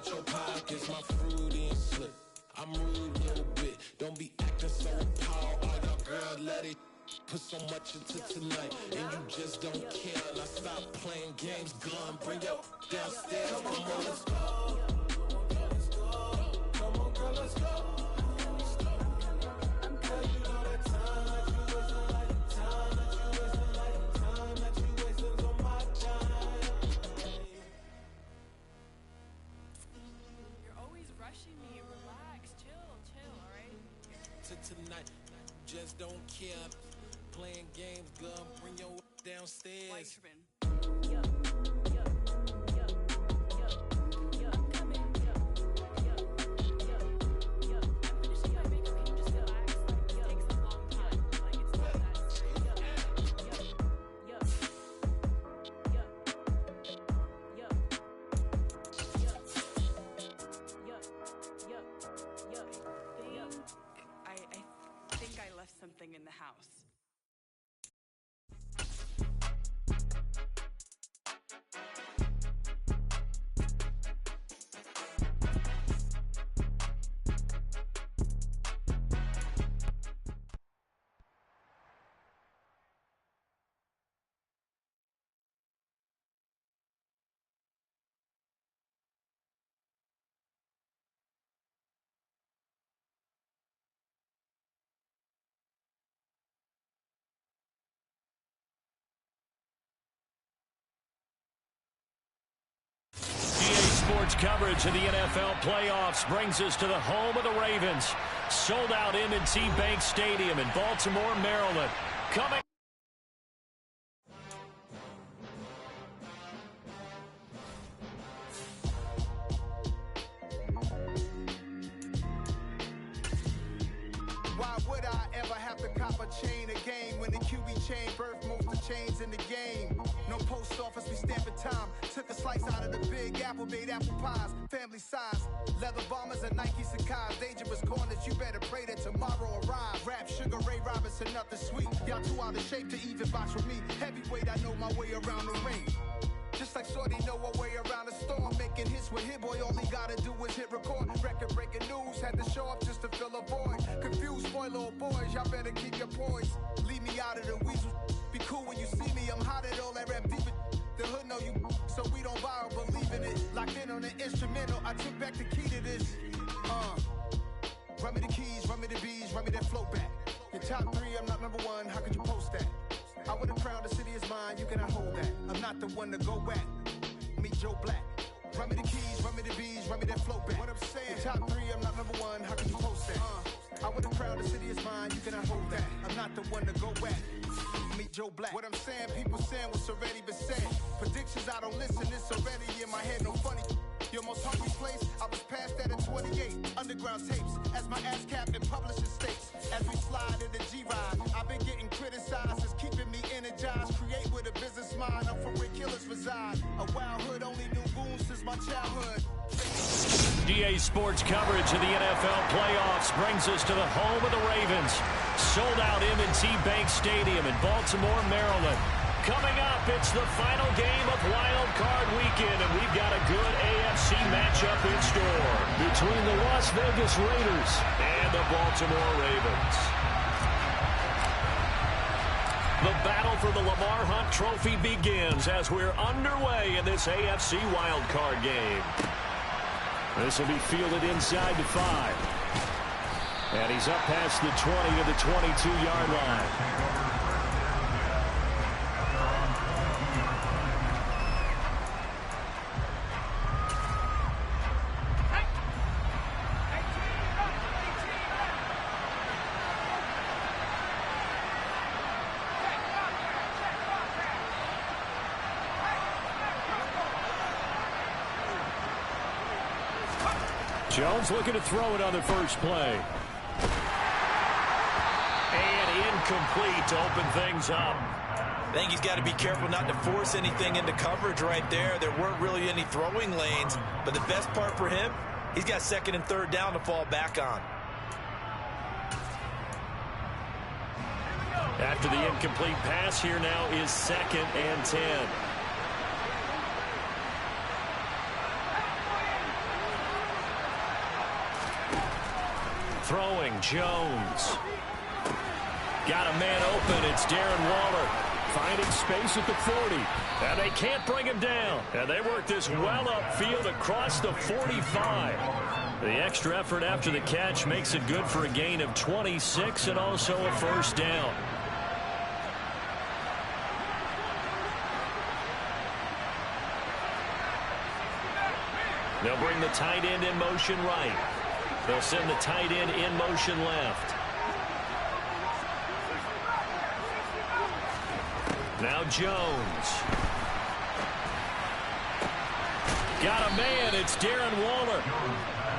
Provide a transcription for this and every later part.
out your pockets, my fruity and slip. I'm rude a little bit, don't be acting so appalled. All y'all girl, let it put so much into tonight, and you just don't care. Now stop playing games, gun, bring your downstairs. Come on, girl, let's go. Come on, girl, let's go. Girl, you know that time that you wasting, like time that you wasting, like time that you wasting on my time. You're always rushing me. Relax, chill, all right? To tonight, just don't care. Playing games, gun, bring your downstairs. Why you tripping? I think I left something in the house. Sports coverage of the NFL playoffs brings us to the home of the Ravens. Sold out M&T Bank Stadium in Baltimore, Maryland. Coming. Why would I ever have to cop a chain a game when the QB chain birthed most of the chains in the game? No post office, we stamping time. Took a slice out of the big apple, made apple pies, family size. Leather bombers and Nike Sacai's. Dangerous corners, you better pray that tomorrow arrives. Rap, Sugar Ray Robinson, nothing sweet. Y'all too out of shape to even box with me. Heavyweight, I know my way around the ring. Just like Shorty know her way around the storm. Making hits with Hit Boy, all he gotta do is hit record. Record breaking news, had to show up just to fill a void. Confused boy, little boys, y'all better keep your poise. Leave me out of the weasel. Be cool when you see me, I'm hot at all that rap deep. The hood know you, so we don't borrow, believe in it. Locked in on the instrumental, I took back the key to this. Run me the keys, run me the bees, run me that flow back. Your top three, I'm not number one, how could you post that? I would've crowned the city is mine, you cannot hold that. I'm not the one to go back. Meet Joe Black. Run me the keys, run me the bees, run me that flow back. What I'm saying, your top three, I'm not number one, how could you post that? I would've crowned the city is mine, you cannot hold that. I'm not the one to go back. Meet Joe Black. What I'm saying, people saying what's already been said. Predictions, I don't listen, it's already in my head, no funny. Your most hungry place, I was past that at 28. Underground tapes, as my ass cap in publishing states. As we slide in the G-Ride, I've been getting criticized, it's keeping me energized. Create with a business mind, I'm from where killers reside. A wild hood, only knew goons since my childhood. DA Sports coverage of the NFL playoffs brings us to the home of the Ravens. Sold out M&T Bank Stadium in Baltimore, Maryland. Coming up, it's the final game of Wild Card Weekend, and we've got a good AFC matchup in store between the Las Vegas Raiders and the Baltimore Ravens. The battle for the Lamar Hunt Trophy begins as we're underway in this AFC Wild Card game. This will be fielded inside the 5. And he's up past the 20 to the 22-yard line. Jones looking to throw it on the first play. And incomplete to open things up. I think he's got to be careful not to force anything into coverage right there. There weren't really any throwing lanes, but the best part for him, he's got second and third down to fall back on. After the incomplete pass, here now is 2nd and 10. Throwing, Jones. Got a man open. It's Darren Waller. Finding space at the 40. And they can't bring him down. And they work this well upfield across the 45. The extra effort after the catch makes it good for a gain of 26 and also a first down. They'll bring the tight end in motion right. They'll send the tight end in motion left. Now Jones. Got a man. It's Darren Waller.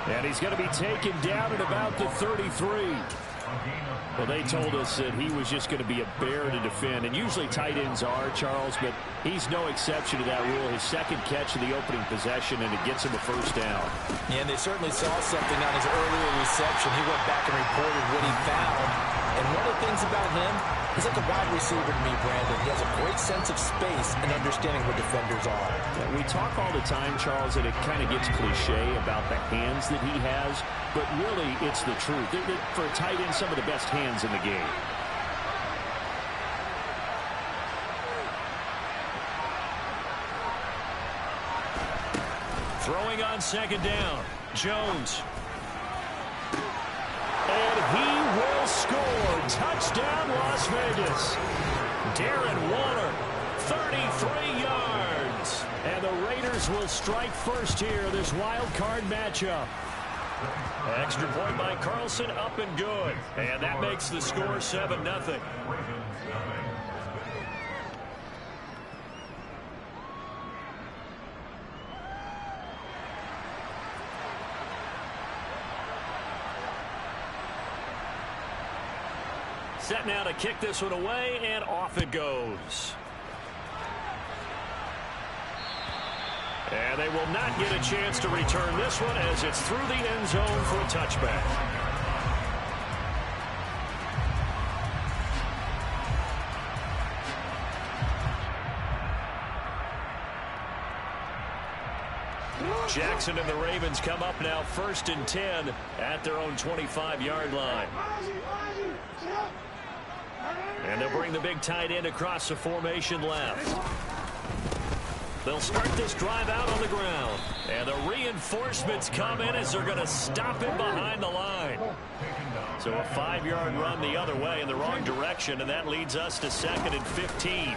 And he's going to be taken down at about the 33. Well, they told us that he was just going to be a bear to defend. And usually tight ends are, Charles, but he's no exception to that rule. His second catch of the opening possession, and it gets him a first down. Yeah, and they certainly saw something on his earlier reception. He went back and reported what he found. And one of the things about him, he's like a wide receiver to me, Brandon. He has a great sense of space and understanding where defenders are. Yeah, we talk all the time, Charles, that it kind of gets cliche about the hands that he has, but really it's the truth. For a tight end, some of the best hands in the game. Throwing on second down, Jones. And he will score. Touchdown, Las Vegas. Darren Waller, 33 yards. And the Raiders will strike first here, this wild card matchup. Extra point by Carlson, up and good. And that makes the score 7-0. Set now to kick this one away, and off it goes. And they will not get a chance to return this one as it's through the end zone for a touchback. Jackson and the Ravens come up now 1st and 10 at their own 25-yard line. And they'll bring the big tight end across the formation left. They'll start this drive out on the ground. And the reinforcements come in as they're going to stop him behind the line. So a 5-yard run the other way in the wrong direction, and that leads us to 2nd and 15.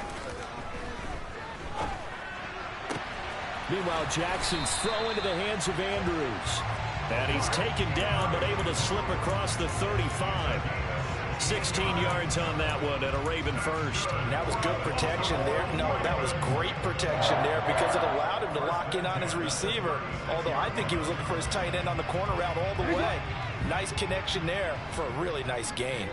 Meanwhile, Jackson's throw into the hands of Andrews. And he's taken down but able to slip across the 35. 16 yards on that one and a Raven first. And that was good protection there. No, that was great protection there because it allowed him to lock in on his receiver. Although I think he was looking for his tight end on the corner route all the way. Nice connection there for a really nice gain.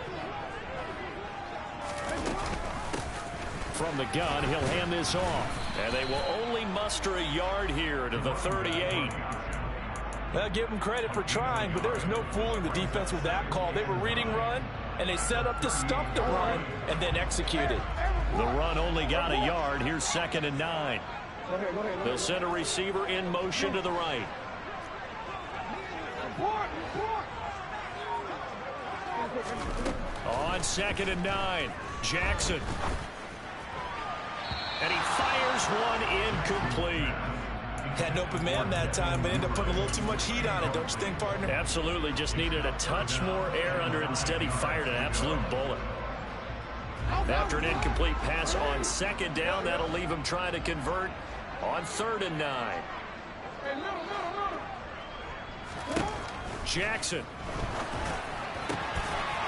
From the gun, he'll hand this off. And they will only muster a yard here to the 38. Well, give them credit for trying, but there's no fooling the defense with that call. They were reading run, and they set up to stop the run and then executed. The run only got a yard. Here's 2nd and 9. They'll send a receiver in motion to the right. On 2nd and 9, Jackson. And he fires one incomplete. Had an open man that time, but ended up putting a little too much heat on it, don't you think, partner? Absolutely. Just needed a touch more air under it. Instead, he fired an absolute bullet. After an incomplete pass on 2nd down, that'll leave him trying to convert on 3rd and 9. Jackson.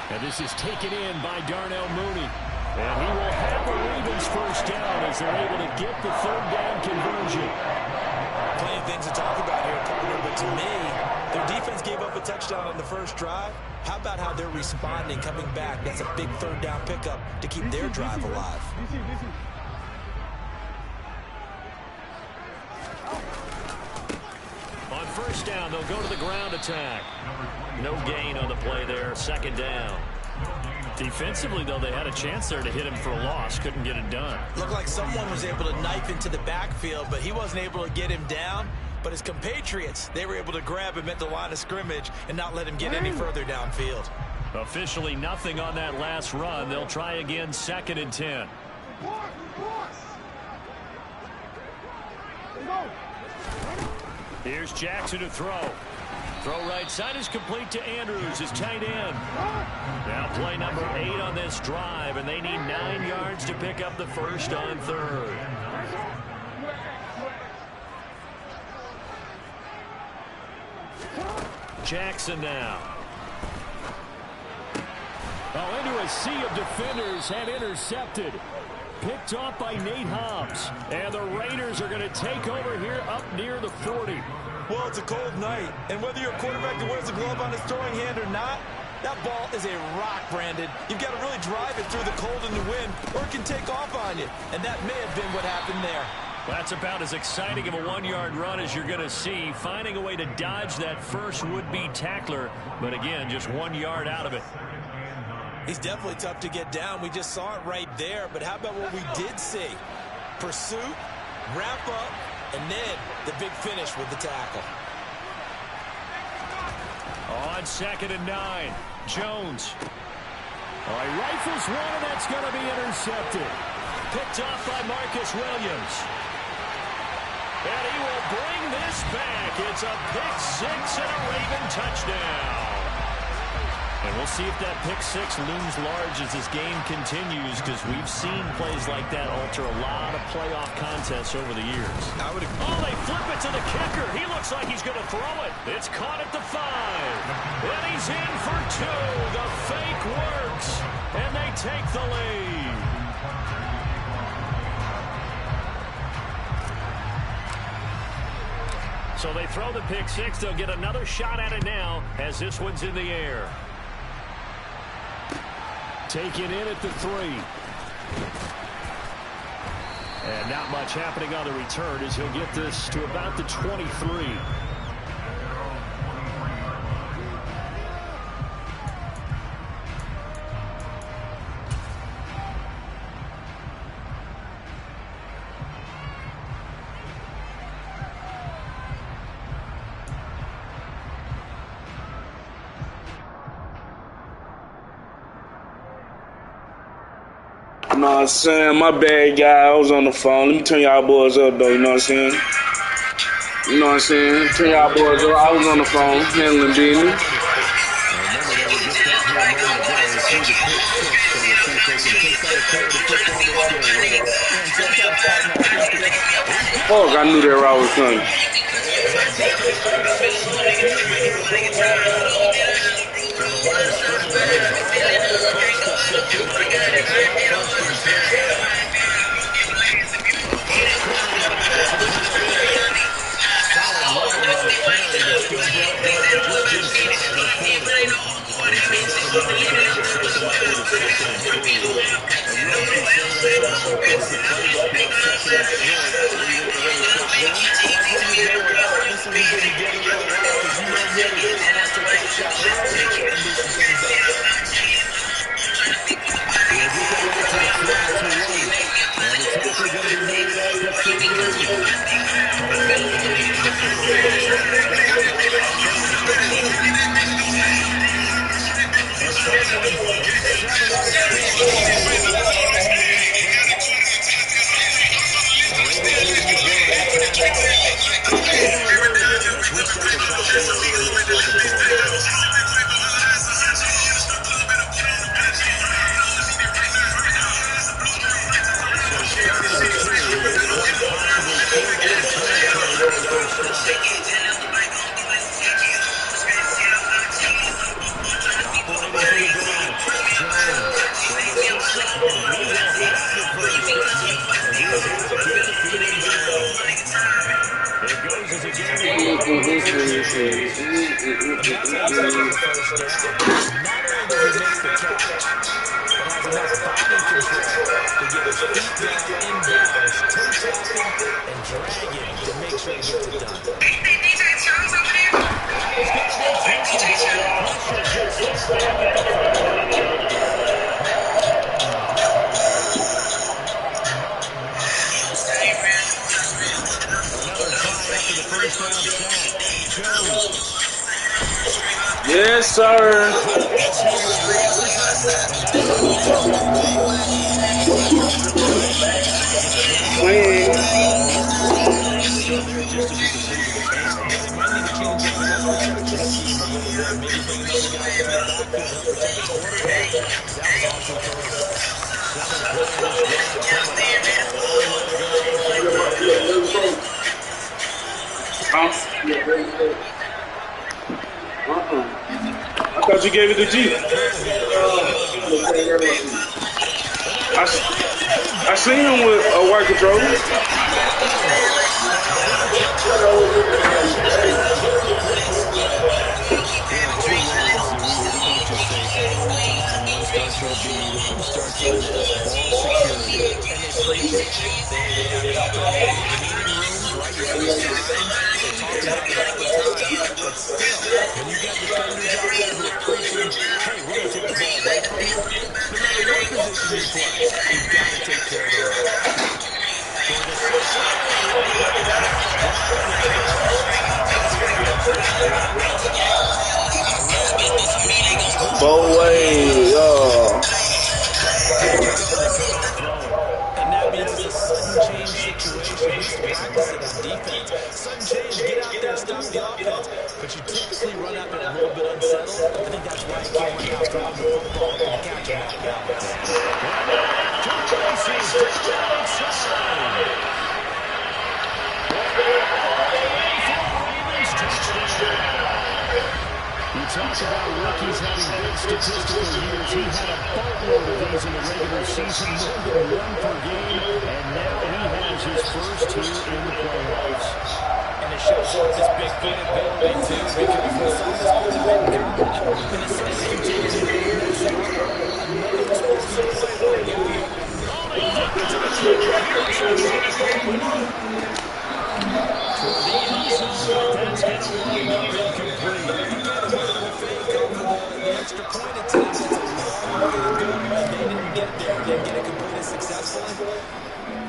And this is taken in by Darnell Mooney. And he will have the Ravens first down as they're able to get the 3rd down conversion. Plenty of things to talk about here, partner, but to me, their defense gave up a touchdown on the first drive. How about how they're responding, coming back? That's a big 3rd down pickup to keep their drive alive. On 1st down, they'll go to the ground attack. No gain on the play there, 2nd down. Defensively, though, they had a chance there to hit him for a loss. Couldn't get it done. Looked like someone was able to knife into the backfield, but he wasn't able to get him down. but his compatriots, they were able to grab him at the line of scrimmage and not let him get any further downfield. Officially nothing on that last run. They'll try again, 2nd and 10. Here's Jackson to throw. Throw right side is complete to Andrews, his tight end. Now play number 8 on this drive, and they need 9 yards to pick up the first on 3rd. Jackson now. Oh, into a sea of defenders and intercepted. Picked off by Nate Hobbs. And the Raiders are going to take over here up near the 40. Well, it's a cold night, and whether you're a quarterback that wears a glove on his throwing hand or not, that ball is a rock, Brandon. You've got to really drive it through the cold and the wind, or it can take off on you. And that may have been what happened there. That's about as exciting of a 1-yard run as you're going to see. Finding a way to dodge that first would-be tackler, but again, just 1 yard out of it. He's definitely tough to get down. We just saw it right there, but how about what we did see? Pursuit, wrap up, and then the big finish with the tackle. On 2nd and 9, Jones. All right, rifles one, and that's going to be intercepted. Picked off by Marcus Williams. And he will bring this back. It's a pick 6 and a Raven touchdown. And we'll see if that pick 6 looms large as this game continues, because we've seen plays like that alter a lot of playoff contests over the years. Oh, they flip it to the kicker. He looks like he's going to throw it. It's caught at the 5. And he's in for 2. The fake works. And they take the lead. So they throw the pick 6. They'll get another shot at it now as this one's in the air. Taken in at the 3. And not much happening on the return as he'll get this to about the 23. You know what I'm saying? My bad, guy. I was on the phone. Let me turn y'all boys up, though. You know what I'm saying? You know what I'm saying? Turn y'all boys up. I was on the phone handling business. Fuck, I knew that route was coming. Yes, sir. Let's see what he represents. And that's a fantastic play. And Western really trying to make sure he gets plenty of Clean. running room. He is plenty of space down there just as he completed the pass. Now, they might need to change up this protection scheme a little bit. Maybe bring another guy into the backfield to help protect the quarterback. That was awfully close. 7th play of this drive coming up. A long way to go for the Bengals. Huh? I thought you gave it to G. And throw here as they go again. And now I, look at this. They've I got seen him with a white controller. touchdown Browns. And big touchdown conversion to get the quick start. You know, two words that we hear coaches say all the time when one starts with a B, the other starts with an S, ball security. And they preach it. They have it up in the meeting rooms, right? You see the signs. They talk about it all the time. But still, when you've got defenders out there who are preaching, hey, we're going to take the ball away from you, no matter what position you play, you've got to take care of the run. For the second straight NFL drive, the Bengals have a touchdown. A really strong play Both ways. to go to come out throwing. And that means it's a sudden change situation. We used to practice it on defense. Sudden change, get out there, stop the offense. But you typically run out there a little bit unsettled. I think that's why he came right out throwing the football and the catch on that balance. To the races down the right side. Ravens touchdown. You talk about rookies having big statistical years. He had a boatload of these in the regular season, more than one per game, and now he has his first two in the playoffs. And it shows off this big-footed ability, too, because we saw this quite a bit in college. And as he continues to get next year, another explosive play for the guy. Oh, they flip it to the trigger here, trying to get a opening. Toward the end zone, but that's going to wind up incomplete. Again, a bit of a fake off of the extra point attempt. It's a long way to go, and they didn't get there. Didn't get it completed successfully.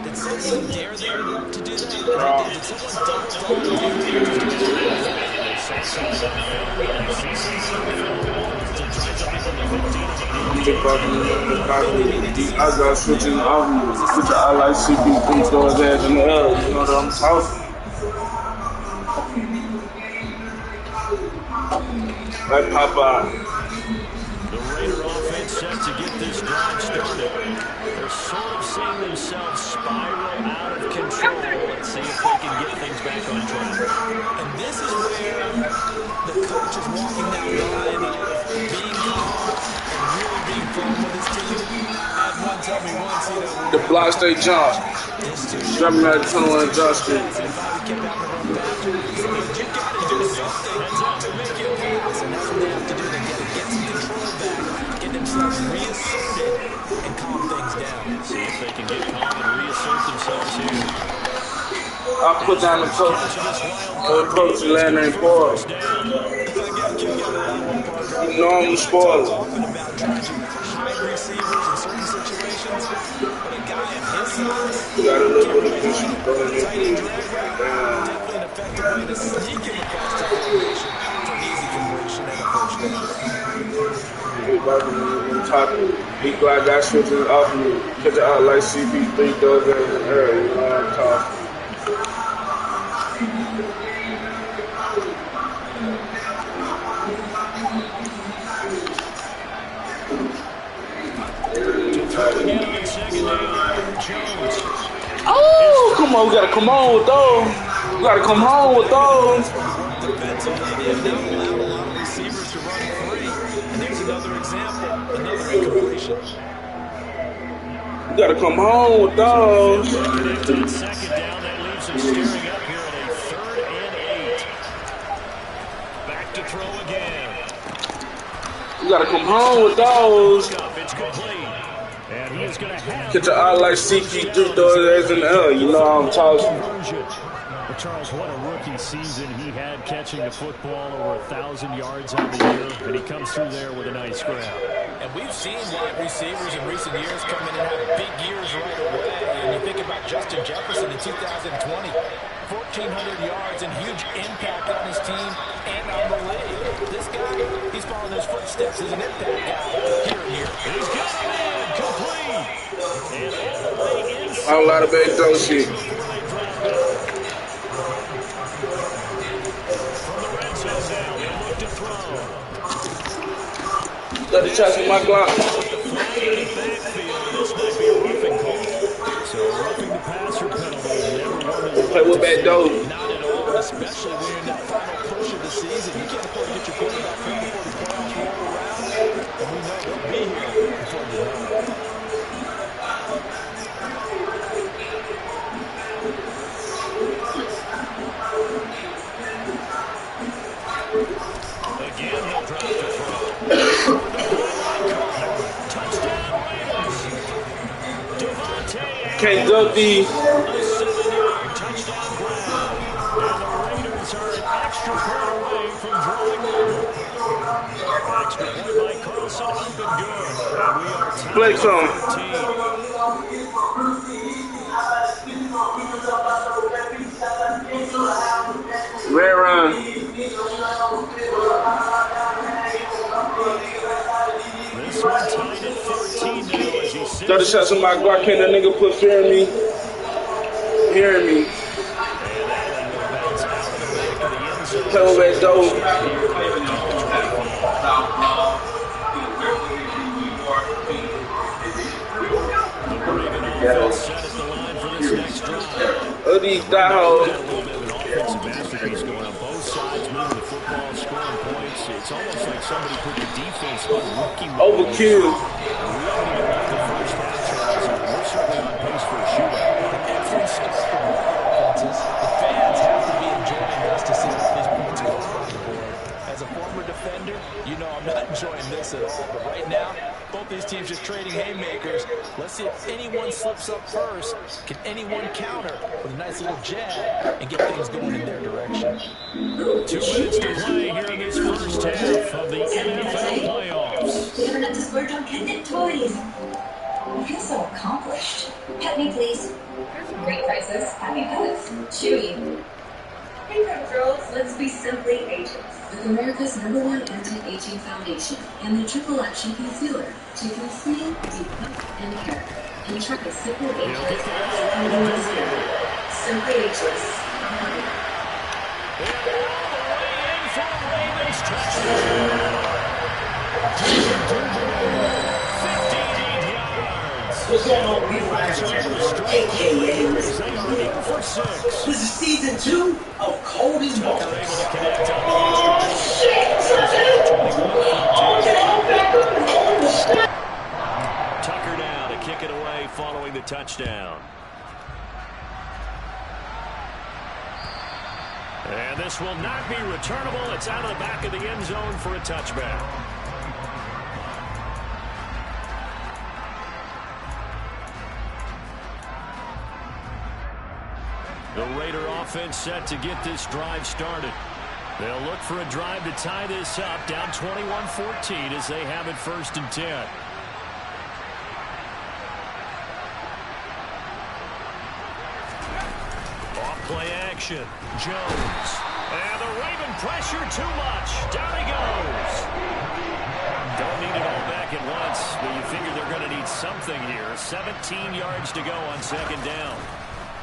Did someone dare them to do that? Did someone double down and dare them to do that? They saw something on film, but they see something on film to try something from the 15 on the penalty. I got switching off. Switch I like CP3 throw his ass in the air. You know what I'm talking? Like Popeye. The Raider offense set to get this drive started. They're sort of seeing themselves spiral out of control. Let's see if they can get things back on track. And this is where the coach is walking that line of being calm and really being firm with his team. I had one tell me once, you know, The block stay jump. Jumping out of the tunnel and Josh Street. and if I kept having to run back, you got to do something to make it pass. And that's what they have to do. They got to get some control back, get themselves reasserted, and calm things down. See if they can get calm and reassert themselves here. I'll put down the coach. The coach land ain't Paul. You know I'm the spoiler. Talking about trying to hide receivers in certain situations, but a guy of his size, You got a little bit of vision. tight end drag route, definitely an effective way to sneak him across the formation for an easy completion and a first down. He glad that switching off me. Catch it out like CP3 does in the air. You know what I'm talking? Again on second down, Jones. Oh, come on. We got to come on with those. We got to come home with those. Defensively, they have now allowed a lot of receivers to run free. And there's another example, another incompletion. We got to come home with those. Connect on second down, that leaves them staring up here at a 3rd and 8. Back to throw again. We got to come home with those. It's complete. And he is going to have Catch it out like CP3 throw his ass in the air. You know what I'm talking? Well, Charles, what a rookie season he had, catching the football over 1,000 yards on the year, and he comes through there with a nice grab. And we've seen wide receivers in recent years come in and have big years right away. And you think about Justin Jefferson in 2020, 1,400 yards and huge impact on his team and on the league. He's following his footsteps as an impact guy here and here. He's got him in, complete. And all the way inside. A lot of big throw shit. Before they drop back. From the red zone now, they look to throw. Got the shots in my Glock. Flag in the backfield. This might be a roughing call. So roughing the passer penalty. Never wanted to Play with back door. Not at all, especially when you're in that final push of the season. You can't afford to get your quarterback hurt before the playoffs roll around. And we know they'll be here before you know it. Again, he'll drop to throw. Touchdown Raiders. Devontae Can't duck these. a 7-yard touchdown grab. And the Raiders are an extra point away from drawing level. Extra point by Carlson up and good. And we are tied Flex at on. 13. Red run. This one tied at 14 now as he sits. 30 shots in my Glock. Can the nigga put fear in me? Hearing me. And Allen will bounce out of the back of the end zone. Play with that door. The Raven offense set at the line for this next drive. Look at these diehards. Got a little bit of an offensive masterpiece going on both sides, moving the football, scoring points. It's almost like somebody put the defense on rookie mode. Overkill. We haven't even left the first half, Charles, and we're certainly on pace for a shootout. Every step of offenses, the fans have to be enjoying this to see all these points go on the board. As a former defender, you know I'm not enjoying this at all. But right now, both these teams just trading haymakers. Let's see if anyone slips up first. Can anyone counter with a nice little jab and get things going in their direction? 2 minutes to play here in this first half of the NFL playoffs. We have enough to splurge on pet toys. I feel so accomplished. Pet me, please. Great prices. Happy pets. Chewy. Hey, Pet Girls. Let's be simply agents. With America's #1 anti-aging foundation and the triple action concealer to conceal, deepen, and care. And try a simple ageless Simply ageless. And all the way in for a Ravens touchdown. 58 yards. What's going on, people? AKA Mr. They are 8 for 6. This is season 2 of Cold and Tucker Balls. able to connect on the Oh, shit! Tucker now to kick it away following the touchdown. And this will not be returnable. It's out of the back of the end zone for a touchback. The Raider offense set to get this drive started. They'll look for a drive to tie this up, down 21-14 as they have it 1st and 10. Off-play action. Jones. And the Raven pressure too much. Down he goes. Don't need it all back at once, but you figure they're going to need something here. 17 yards to go on 2nd down.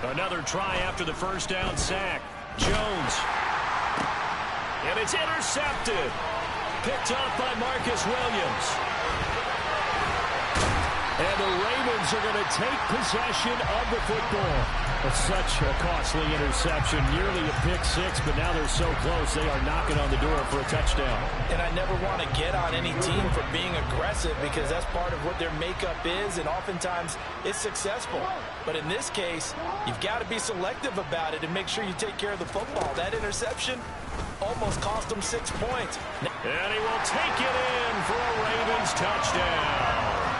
Another try after the 1st down sack. Jones. And it's intercepted. Picked off by Marcus Williams. And the Ravens are going to take possession of the football. It's such a costly interception. Nearly a pick-6, but now they're so close they are knocking on the door for a touchdown. And I never want to get on any team for being aggressive because that's part of what their makeup is, and oftentimes it's successful. But in this case, you've got to be selective about it and make sure you take care of the football. That interception almost cost them 6 points. And he will take it in for a Ravens touchdown.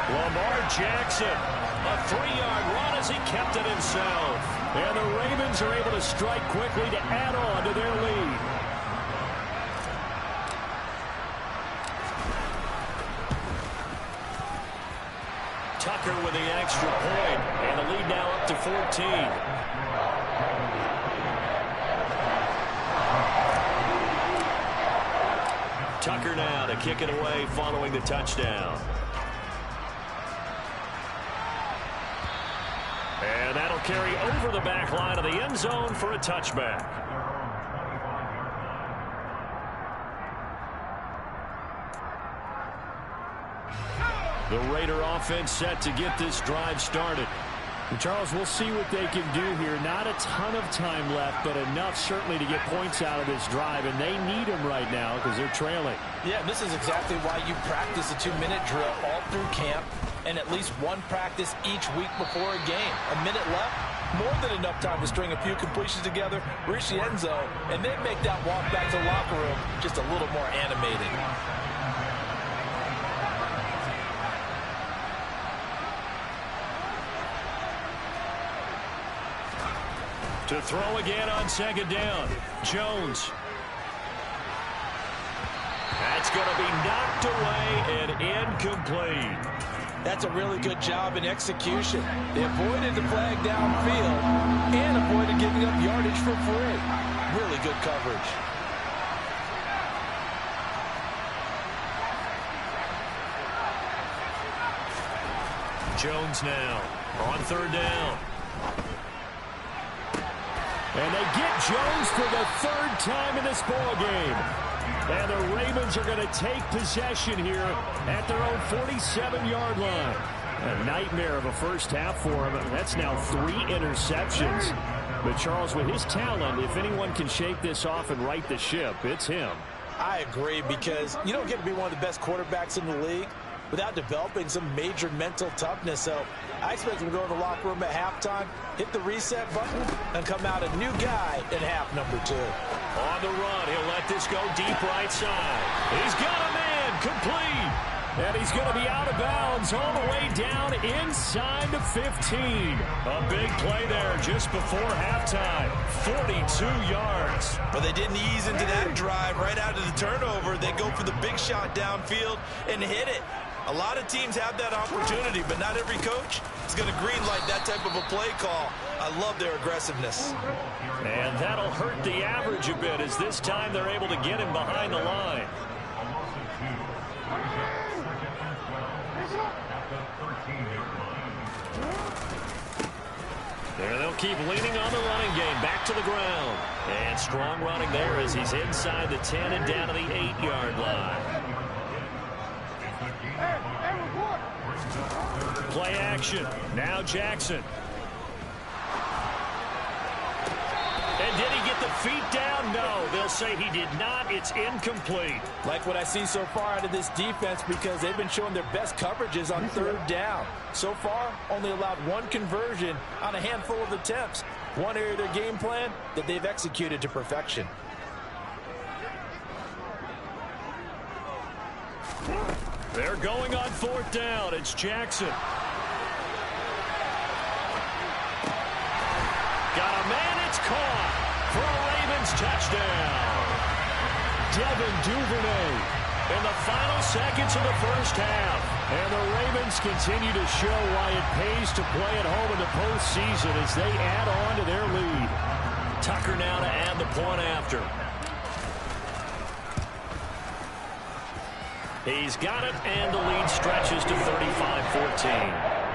Lamar Jackson, a 3-yard run as he kept it himself. And the Ravens are able to strike quickly to add on to their lead. Tucker with the extra point, and the lead now up to 14. Tucker now to kick it away following the touchdown. And that'll carry over the back line of the end zone for a touchback. The Raider offense set to get this drive started. And Charles, we'll see what they can do here. Not a ton of time left, but enough certainly to get points out of this drive, and they need them right now because they're trailing. Yeah, this is exactly why you practice a 2-minute drill all through camp and at least one practice each week before a game. A minute left, more than enough time to string a few completions together, reach the end zone, and then make that walk back to the locker room just a little more animated. To throw again on second down, Jones. That's going to be knocked away and incomplete. That's a really good job in execution. They avoided the flag downfield and avoided giving up yardage for free. Really good coverage. Jones now on third down. And they get Jones for the third time in this ball game. And the Ravens are going to take possession here at their own 47-yard line. A nightmare of a first half for him. That's now 3 interceptions. But Charles, with his talent, if anyone can shake this off and right the ship, it's him. I agree, because you don't get to be one of the best quarterbacks in the league without developing some major mental toughness. So I expect him to go in the locker room at halftime, hit the reset button, and come out a new guy in half number 2. On the run, he'll let this go deep right side. He's got a man, complete. And he's going to be out of bounds all the way down inside the 15. A big play there just before halftime. 42 yards. But they didn't ease into that drive right out of the turnover. They go for the big shot downfield and hit it. A lot of teams have that opportunity, but not every coach is going to greenlight that type of a play call. I love their aggressiveness. And that'll hurt the average a bit, as this time they're able to get him behind the line. There they'll keep leaning on the running game. Back to the ground. And strong running there as he's inside the 10 and down to the 8-yard line. Play action. Now Jackson. And did he get the feet down? No, they'll say he did not. It's incomplete. Like what I see so far out of this defense, because they've been showing their best coverages on third down. So far, only allowed 1 conversion on a handful of attempts. One area of their game plan that they've executed to perfection. They're going on fourth down. It's Jackson. Got a man. It's caught for a Ravens touchdown. Devin Duvernay in the final seconds of the first half. And the Ravens continue to show why it pays to play at home in the postseason as they add on to their lead. Tucker now to add the point after. He's got it, and the lead stretches to 35-14.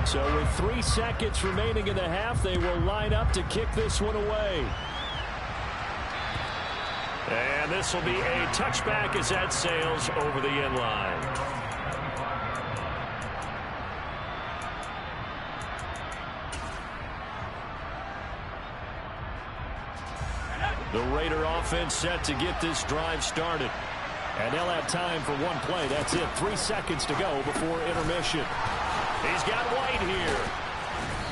So with 3 seconds remaining in the half, they will line up to kick this one away. And this will be a touchback as that sails over the end line. The Raider offense set to get this drive started. And they'll have time for 1 play. That's it. 3 seconds to go before intermission. He's got White here.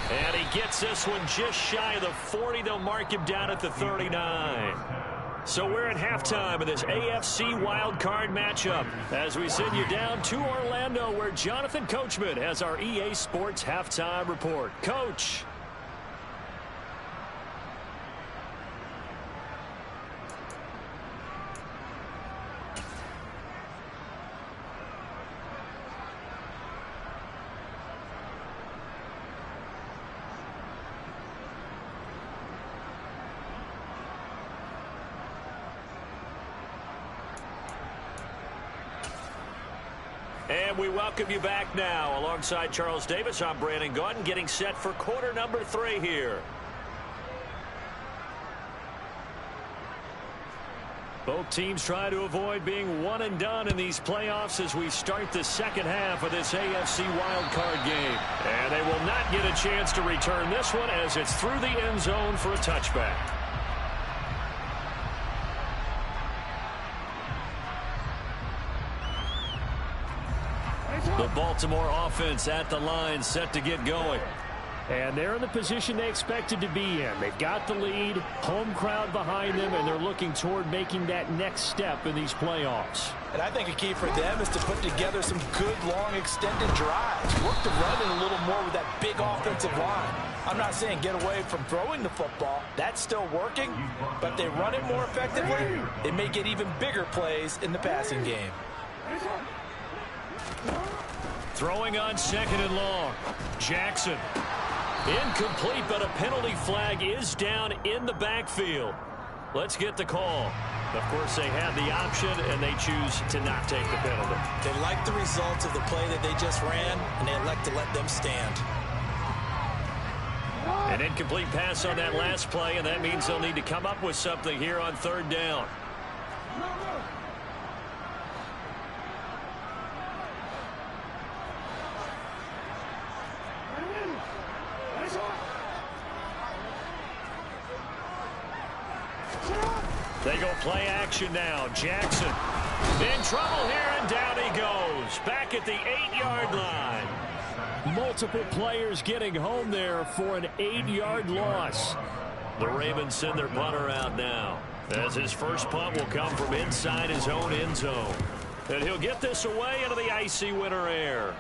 And he gets this one just shy of the 40. They'll mark him down at the 39. So we're at halftime of this AFC wildcard matchup as we send you down to Orlando, where Jonathan Coachman has our EA Sports halftime report. Coach. And we welcome you back now. Alongside Charles Davis, I'm Brandon Gaudin, getting set for quarter number 3 here. Both teams try to avoid being one and done in these playoffs as we start the second half of this AFC wildcard game. And they will not get a chance to return this one as it's through the end zone for a touchback. The Baltimore offense at the line, set to get going. And they're in the position they expected to be in. They've got the lead, home crowd behind them, and they're looking toward making that next step in these playoffs. And I think a key for them is to put together some good, long, extended drives. Work the run in a little more with that big offensive line. I'm not saying get away from throwing the football. That's still working. But if they run it more effectively, they may get even bigger plays in the passing game. Throwing on 2nd and long. Jackson. Incomplete, but a penalty flag is down in the backfield. Let's get the call. Of course, they had the option, and they choose to not take the penalty. They like the results of the play that they just ran, and they elect to let them stand. An incomplete pass on that last play, and that means they'll need to come up with something here on 3rd down. They go play action now. Jackson in trouble here, and down he goes. Back at the 8-yard line. Multiple players getting home there for an 8-yard loss. The Ravens send their punter out now, as his first punt will come from inside his own end zone. And he'll get this away into the icy winter air.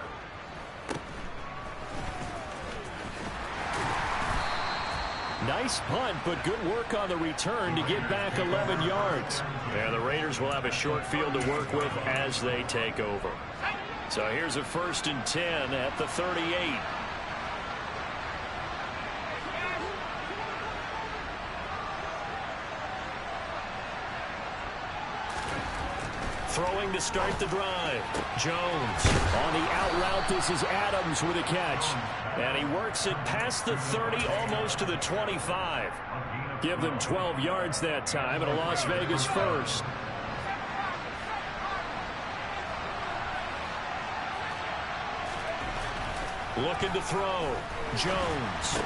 Nice punt, but good work on the return to get back 11 yards. And the Raiders will have a short field to work with as they take over. So here's a 1st and 10 at the 38. Throwing to start the drive. Jones. On the out route, this is Adams with a catch. And he works it past the 30, almost to the 25. Give them 12 yards that time, and a Las Vegas first. Looking to throw. Jones.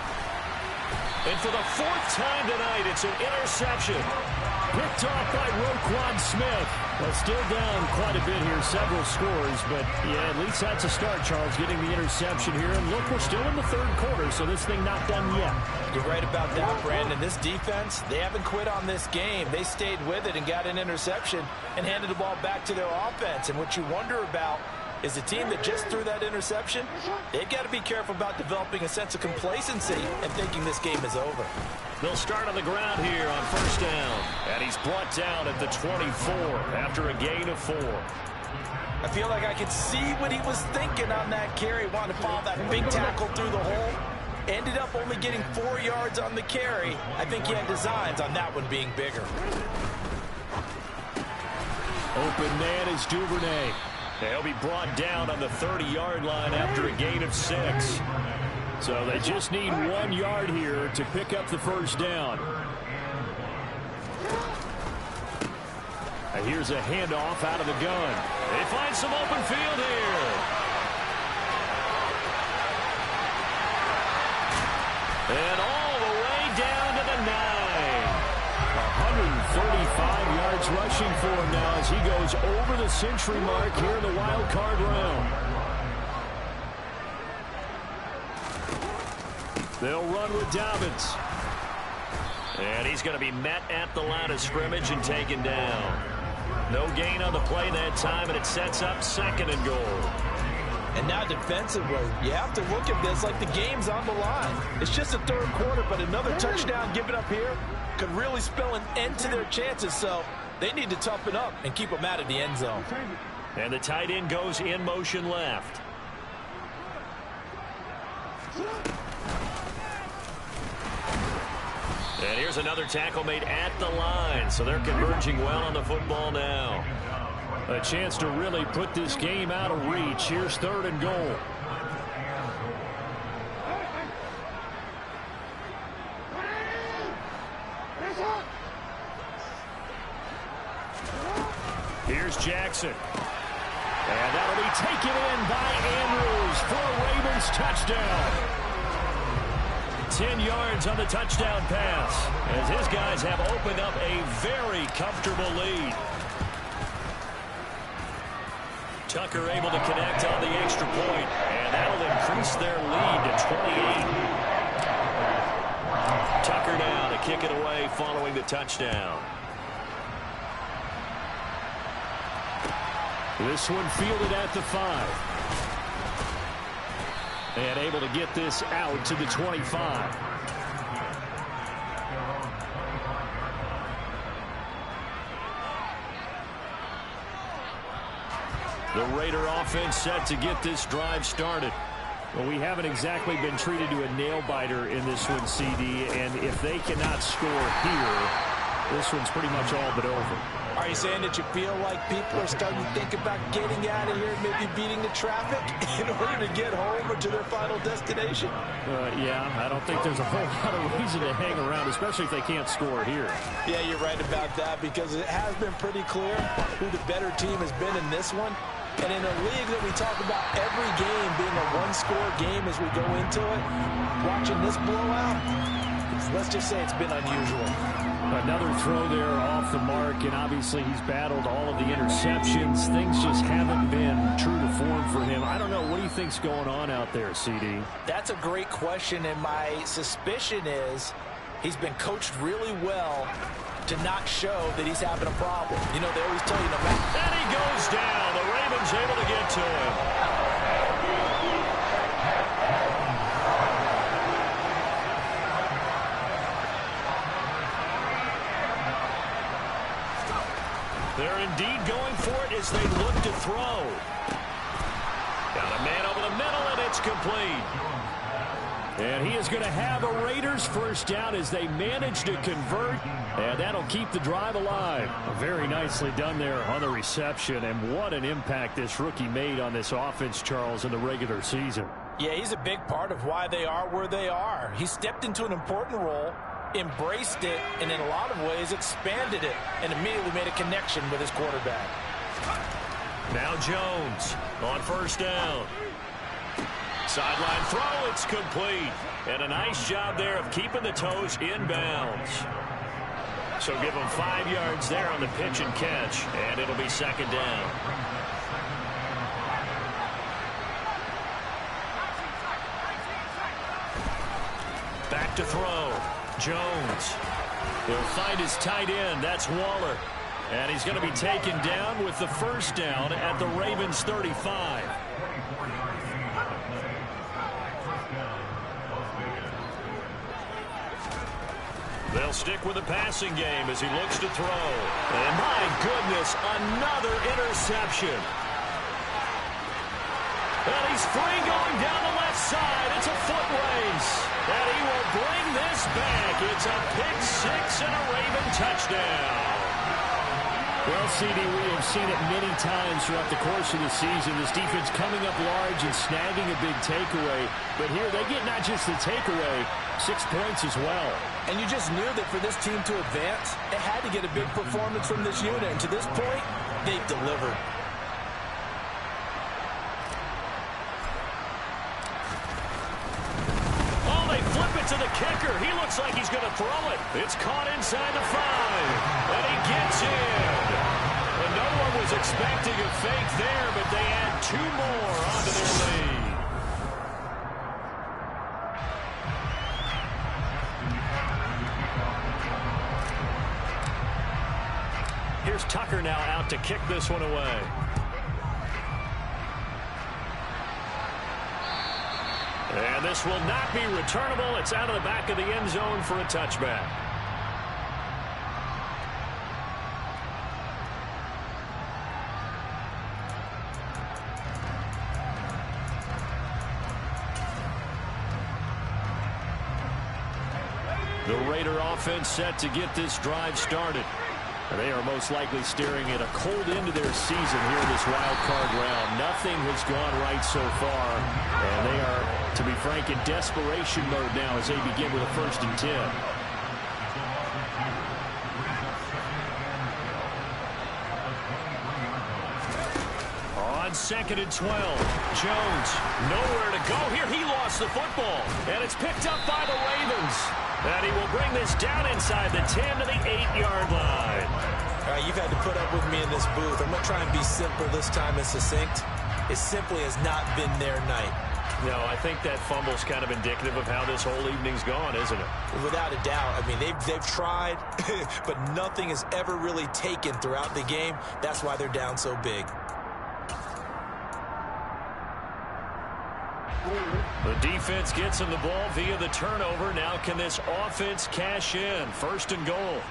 And for the 4th time tonight, it's an interception. Picked off by Roquan Smith. Well, still down quite a bit here, several scores, but yeah, at least that's a start, Charles, getting the interception here. And look, we're still in the 3rd quarter, so this thing not done yet. You're right about that, Brandon. This defense, they haven't quit on this game. They stayed with it and got an interception and handed the ball back to their offense. And what you wonder about is the team that just threw that interception, they've got to be careful about developing a sense of complacency and thinking this game is over. They'll start on the ground here on 1st down. And he's brought down at the 24 after a gain of 4. I feel like I could see what he was thinking on that carry. Wanted to follow that big tackle through the hole. Ended up only getting 4 yards on the carry. I think he had designs on that one being bigger. Open man is Duvernay. They'll be brought down on the 30-yard line after a gain of 6. So they just need 1 yard here to pick up the 1st down. And here's a handoff out of the gun. They find some open field here. And all the way down to the 9. 135 yards rushing for him now as he goes over the century mark here in the wild card round. They'll run with Dobbins. And he's going to be met at the line of scrimmage and taken down. No gain on the play that time, and it sets up 2nd and goal. And now defensively, you have to look at this like the game's on the line. It's just the 3rd quarter, but another touchdown given up here could really spell an end to their chances. So they need to toughen up and keep them out of the end zone. And the tight end goes in motion left. And here's another tackle made at the line. So they're converging well on the football now. A chance to really put this game out of reach. Here's 3rd and goal. Here's Jackson. And that'll be taken in by Andrews for a Ravens touchdown. 10 yards on the touchdown pass as his guys have opened up a very comfortable lead. Tucker able to connect on the extra point, and that'll increase their lead to 28. Tucker now to kick it away following the touchdown. This one fielded at the 5. And able to get this out to the 25. The Raider offense set to get this drive started. Well, we haven't exactly been treated to a nail-biter in this one, CD, and if they cannot score here, this one's pretty much all but over. Are you saying that you feel like people are starting to think about getting out of here, maybe beating the traffic in order to get home or to their final destination? Yeah, I don't think there's a whole lot of reason to hang around, especially if they can't score here. Yeah, you're right about that because it has been pretty clear who the better team has been in this one. And in a league that we talk about every game being a one-score game as we go into it, watching this blowout, let's just say it's been unusual. Another throw there off the mark, and obviously he's battled all of the interceptions. Things just haven't been true to form for him. I don't know. What do you think's going on out there, CD? That's a great question, and my suspicion is he's been coached really well to not show that he's having a problem. You know, they always tell you no matter. And he goes down. The Ravens able to get to him. They're indeed going for it as they look to throw. Got a man over the middle, and it's complete. And he is going to have a Raiders first down as they manage to convert, and that'll keep the drive alive. Very nicely done there on the reception, and what an impact this rookie made on this offense, Charles, in the regular season. Yeah, he's a big part of why they are where they are. He stepped into an important role, embraced it, and in a lot of ways expanded it, and immediately made a connection with his quarterback. Now Jones on first down. Sideline throw, it's complete. And a nice job there of keeping the toes in bounds. So give them 5 yards there on the pitch and catch, and it'll be second down. Back to throw. Jones. He'll find his tight end. That's Waller. And he's going to be taken down with the first down at the Ravens 35. They'll stick with the passing game as he looks to throw. And my goodness, another interception. And he's free going down the left side. It's a foot race. And he will bring this back. It's a pick six and a Raven touchdown. Well, CD, we have seen it many times throughout the course of the season. This defense coming up large and snagging a big takeaway. But here they get not just the takeaway, 6 points as well. And you just knew that for this team to advance, it had to get a big performance from this unit. And to this point, they've delivered. Oh, they flip it to the kicker. He looks like he's going to throw it. It's caught inside the 5. And he gets in. And no one was expecting a fake there, but they add 2 more onto their lead. Here's Tucker now out to kick this one away. And this will not be returnable. It's out of the back of the end zone for a touchback. The Raider offense set to get this drive started. They are most likely staring at a cold end to their season here in this wild card round. Nothing has gone right so far, and they are, to be frank, in desperation mode now as they begin with a 1st and 10. On 2nd and 12, Jones nowhere to go here. He lost the football, and it's picked up by the Ravens. And he will bring this down inside the 10 to the 8-yard line. All right, you've had to put up with me in this booth. I'm going to try and be simple this time and succinct. It simply has not been their night. No, I think that fumble's kind of indicative of how this whole evening's gone, isn't it? Without a doubt. I mean, they've tried, but nothing has ever really taken throughout the game. That's why they're down so big. The defense gets him the ball via the turnover. Now can this offense cash in? 1st and goal.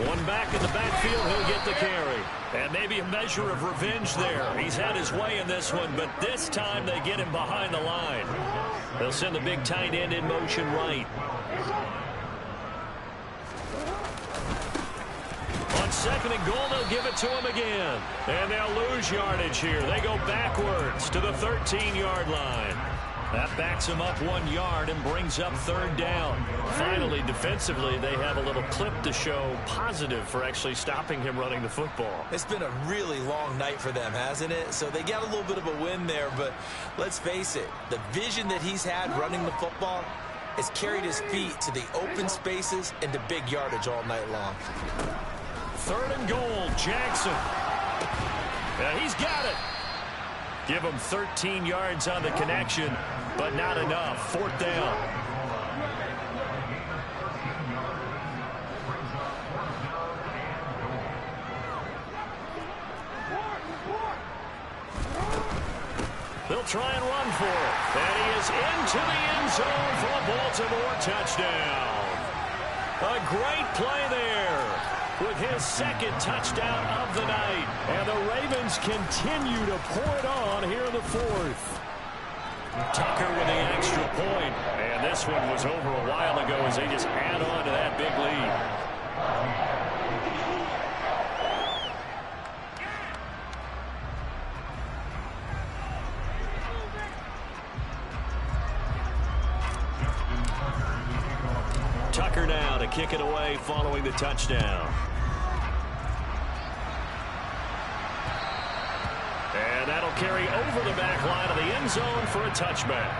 One back in the backfield. He'll get the carry. And maybe a measure of revenge there. He's had his way in this one, but this time they get him behind the line. They'll send the big tight end in motion right. On 2nd and goal, they'll give it to him again. And they'll lose yardage here. They go backwards to the 13-yard line. That backs him up 1 yard and brings up 3rd down. Finally, defensively, they have a little clip to show positive for actually stopping him running the football. It's been a really long night for them, hasn't it? So they got a little bit of a win there, but let's face it, the vision that he's had running the football has carried his feet to the open spaces and to big yardage all night long. 3rd and goal, Jackson. Yeah, he's got it. Give him 13 yards on the connection, but not enough. 4th down. They'll try and run for it. And he is into the end zone for a Baltimore touchdown. A great play there with his 2nd touchdown of the night. And the Ravens continue to pour it on here in the 4th. Tucker with the extra point. And this one was over a while ago as they just add on to that big lead. Tucker now to kick it away following the touchdown. And that'll carry over the back line of the end zone for a touchback.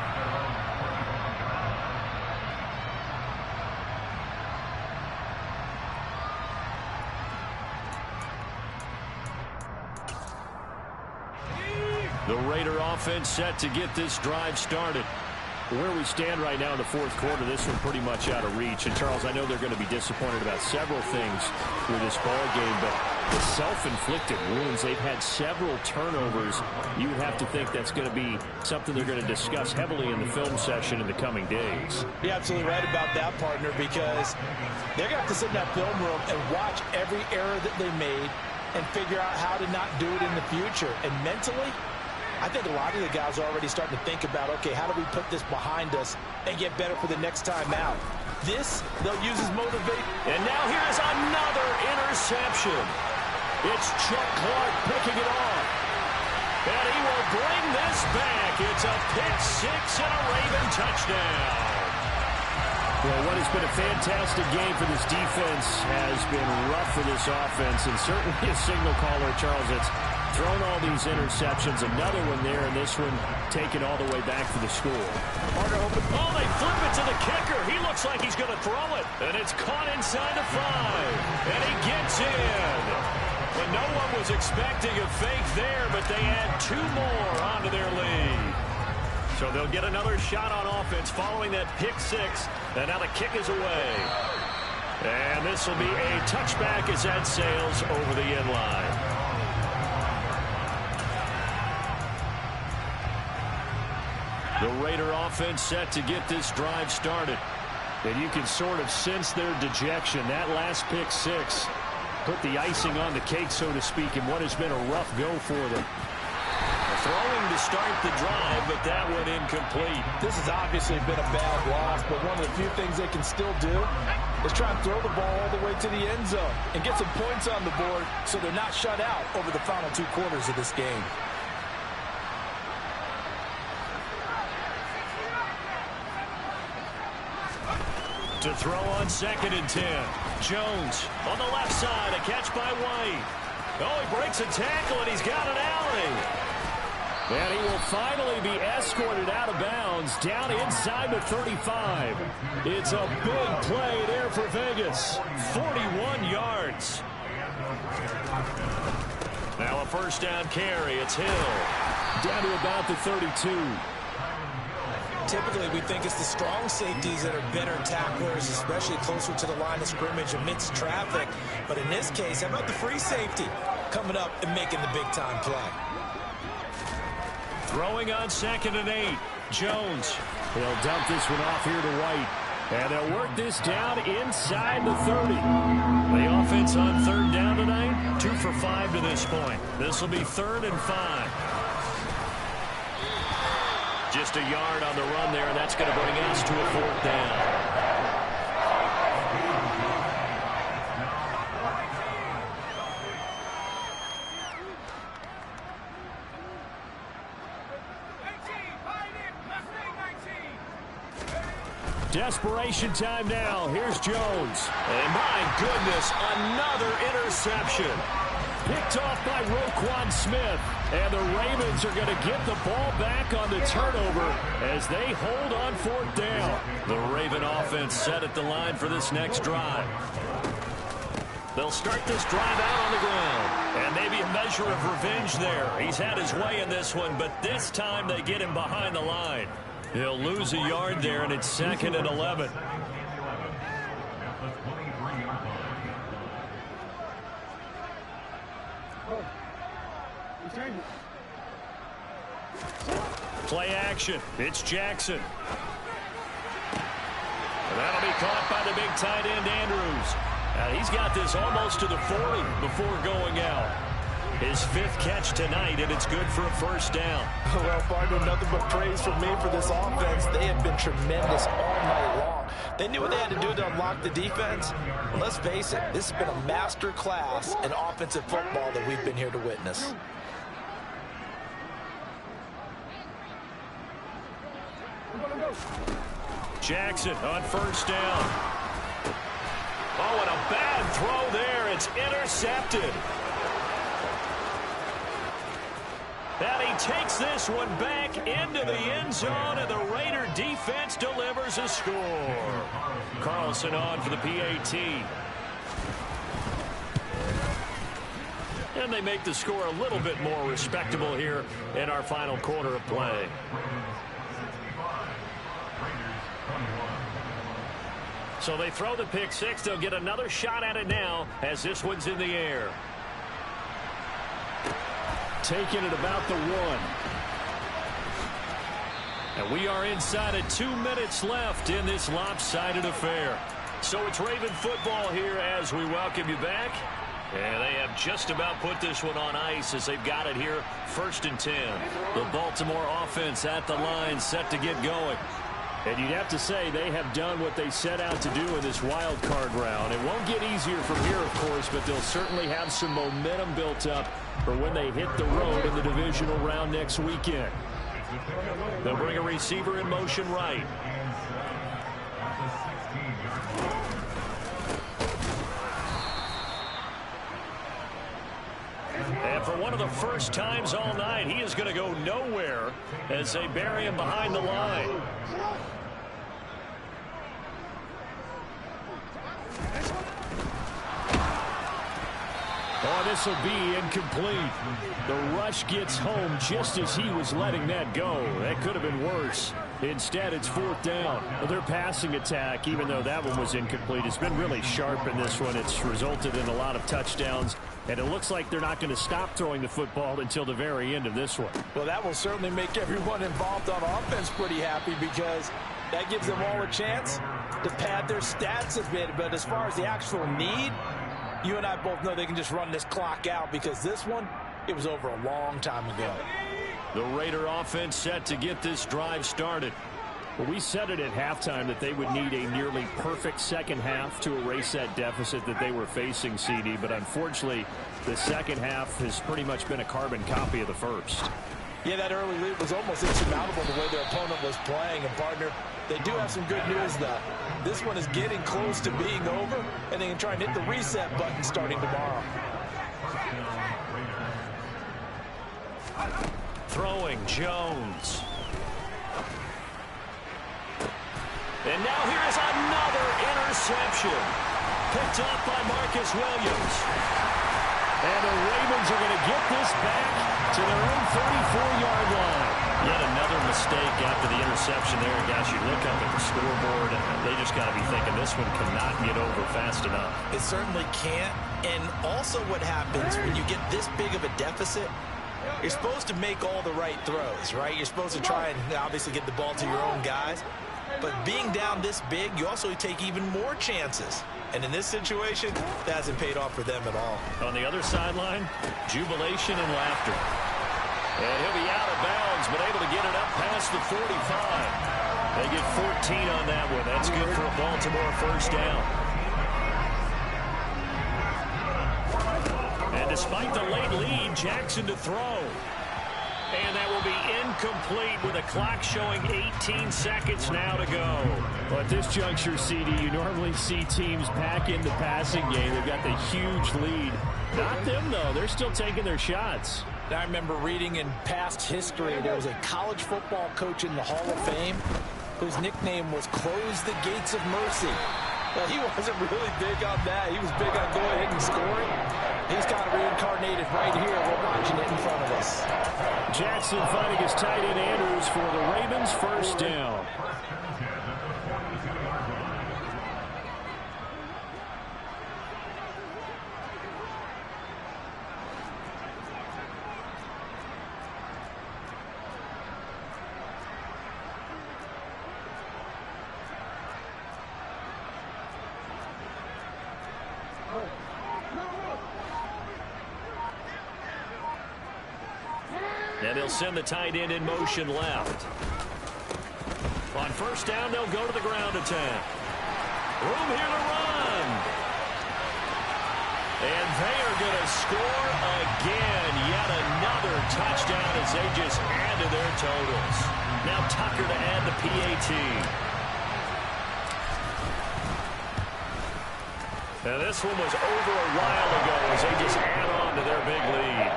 The Raider offense set to get this drive started. Where we stand right now in the 4th quarter, this one pretty much out of reach. And, Charles, I know they're going to be disappointed about several things with this ball game, but the self-inflicted wounds, they've had several turnovers. You would have to think that's going to be something they're going to discuss heavily in the film session in the coming days. You're absolutely right about that, partner, because they're going to have to sit in that film room and watch every error that they made and figure out how to not do it in the future. And mentally, I think a lot of the guys are already starting to think about, okay, how do we put this behind us and get better for the next time out? This, they'll use as motivation. And now here's another interception. It's Chuck Clark picking it off. And he will bring this back. It's a pick-6 and a Raven touchdown. Well, what has been a fantastic game for this defense has been rough for this offense, and certainly a signal caller, Charles, that's thrown all these interceptions. Another one there, and this one taken all the way back for the score. Oh, they flip it to the kicker. He looks like he's going to throw it, and it's caught inside the 5, and he gets in. But no one was expecting a fake there, but they add 2 more onto their lead. So they'll get another shot on offense following that pick-6, and now the kick is away. And this will be a touchback as that sails over the end line. The Raider offense set to get this drive started. And you can sort of sense their dejection. That last pick-6 put the icing on the cake, so to speak, in what has been a rough go for them. Throwing to start the drive, but that one incomplete. This has obviously been a bad loss, but one of the few things they can still do is try and throw the ball all the way to the end zone and get some points on the board so they're not shut out over the final 2 quarters of this game. To throw on 2nd and 10. Jones on the left side, a catch by White. Oh, he breaks a tackle, and he's got an alley. And he will finally be escorted out of bounds down inside the 35. It's a big play there for Vegas. 41 yards. Now a first down carry. It's Hill. Down to about the 32. Typically, we think it's the strong safeties that are better tacklers, especially closer to the line of scrimmage amidst traffic. But in this case, how about the free safety coming up and making the big-time play? Throwing on 2nd and 8. Jones. He'll dump this one off here to White. And they'll work this down inside the 30. The offense on 3rd down tonight, 2 for 5 to this point. This will be 3rd and 5. Just a yard on the run there, and that's going to bring us to a 4th down. Desperation time now. Here's Jones. And my goodness, another interception. Picked off by Roquan Smith. And the Ravens are going to get the ball back on the turnover as they hold on 4th down. The Raven offense set at the line for this next drive. They'll start this drive out on the ground. And maybe a measure of revenge there. He's had his way in this one, but this time they get him behind the line. He'll lose a yard there, and it's 2nd and 11. Play action. It's Jackson. And that'll be caught by the big tight end, Andrews. He's got this almost to the 40 before going out. His 5th catch tonight, and it's good for a first down. Well, Fargo, nothing but praise from me for this offense. They have been tremendous all night long. They knew what they had to do to unlock the defense. Well, let's face it, this has been a master class in offensive football that we've been here to witness. Jackson on first down. Oh, and a bad throw there. It's intercepted. And he takes this one back into the end zone, and the Raider defense delivers a score. Carlson on for the PAT. And they make the score a little bit more respectable here in our final quarter of play. So they throw the pick six. They'll get another shot at it now as this one's in the air. Taking it about the 1. And we are inside of 2 minutes left in this lopsided affair. So it's Raven football here as we welcome you back. And they have just about put this one on ice as they've got it here. 1st and 10. The Baltimore offense at the line, set to get going. And you'd have to say they have done what they set out to do in this wild card round. It won't get easier from here, of course, but they'll certainly have some momentum built up for when they hit the road in the divisional round next weekend. They'll bring a receiver in motion right. And for one of the first times all night, he is going to go nowhere as they bury him behind the line. Oh, this will be incomplete. The rush gets home just as he was letting that go. That could have been worse. Instead, it's 4th down. Well, their passing attack, even though that one was incomplete, has been really sharp in this one. It's resulted in a lot of touchdowns, and it looks like they're not going to stop throwing the football until the very end of this one. Well, that will certainly make everyone involved on offense pretty happy because that gives them all a chance to pad their stats a bit. But as far as the actual need, you and I both know they can just run this clock out because this one, it was over a long time ago. The Raider offense set to get this drive started. Well, we said it at halftime that they would need a nearly perfect second half to erase that deficit that they were facing, CD. But unfortunately, the second half has pretty much been a carbon copy of the first. Yeah, that early lead was almost insurmountable the way their opponent was playing. And, partner, they do have some good news, though. This one is getting close to being over, and they can try and hit the reset button starting tomorrow. Throwing Jones. And now here's another interception. Picked up by Marcus Williams. And the Ravens are going to get this back to their own 34-yard line. Yet another mistake after the interception there. Guys, you look up at the scoreboard, and they just got to be thinking this one cannot get over fast enough. It certainly can't. And also what happens when you get this big of a deficit, you're supposed to make all the right throws, right? You're supposed to try and obviously get the ball to your own guys. But being down this big, you also take even more chances. And in this situation, that hasn't paid off for them at all. On the other sideline, jubilation and laughter. And he'll be out of bounds, but able to get it up past the 45. They get 14 on that one. That's good for a Baltimore first down. And despite the late lead, Jackson to throw. And that will be incomplete with a clock showing 18 seconds now to go. Well, at this juncture, CD, you normally see teams pack in the passing game. They've got the huge lead. Not them, though. They're still taking their shots. I remember reading in past history, there was a college football coach in the Hall of Fame whose nickname was Close the Gates of Mercy. Well, he wasn't really big on that. He was big on going ahead and scoring. He's got it reincarnated right here. We're watching it in front of us. Jackson finding his tight end Andrews for the Ravens first down. And they'll send the tight end in motion left. On first down, they'll go to the ground attack. Room here to run. And they are going to score again. Yet another touchdown as they just add to their totals. Now Tucker to add the PAT. Now this one was over a while ago as they just add on to their big lead.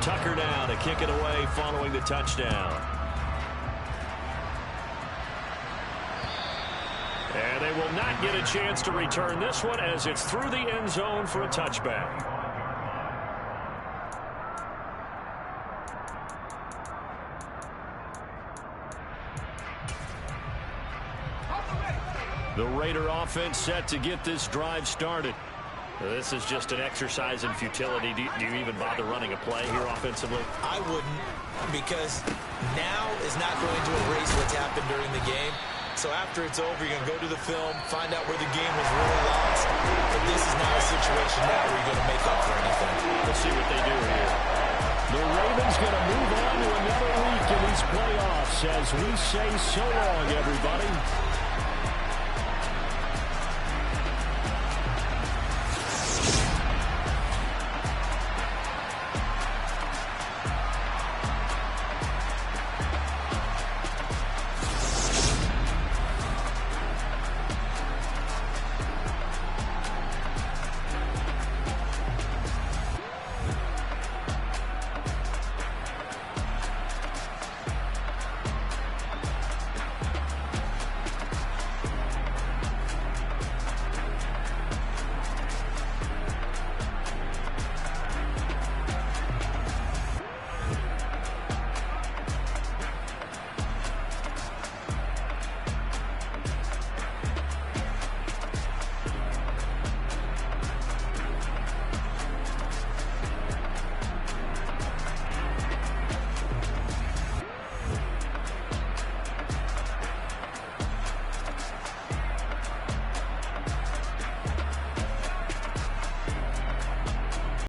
Tucker now to kick it away following the touchdown. And they will not get a chance to return this one as it's through the end zone for a touchback. The Raider offense set to get this drive started. This is just an exercise in futility. Do you even bother running a play here offensively? I wouldn't, because now is not going to erase what's happened during the game. So after it's over, you're going to go to the film, find out where the game was really lost. But this is not a situation now where you're going to make up for anything. Let's see what they do here. The Ravens going to move on to another week in these playoffs as we say so long, everybody.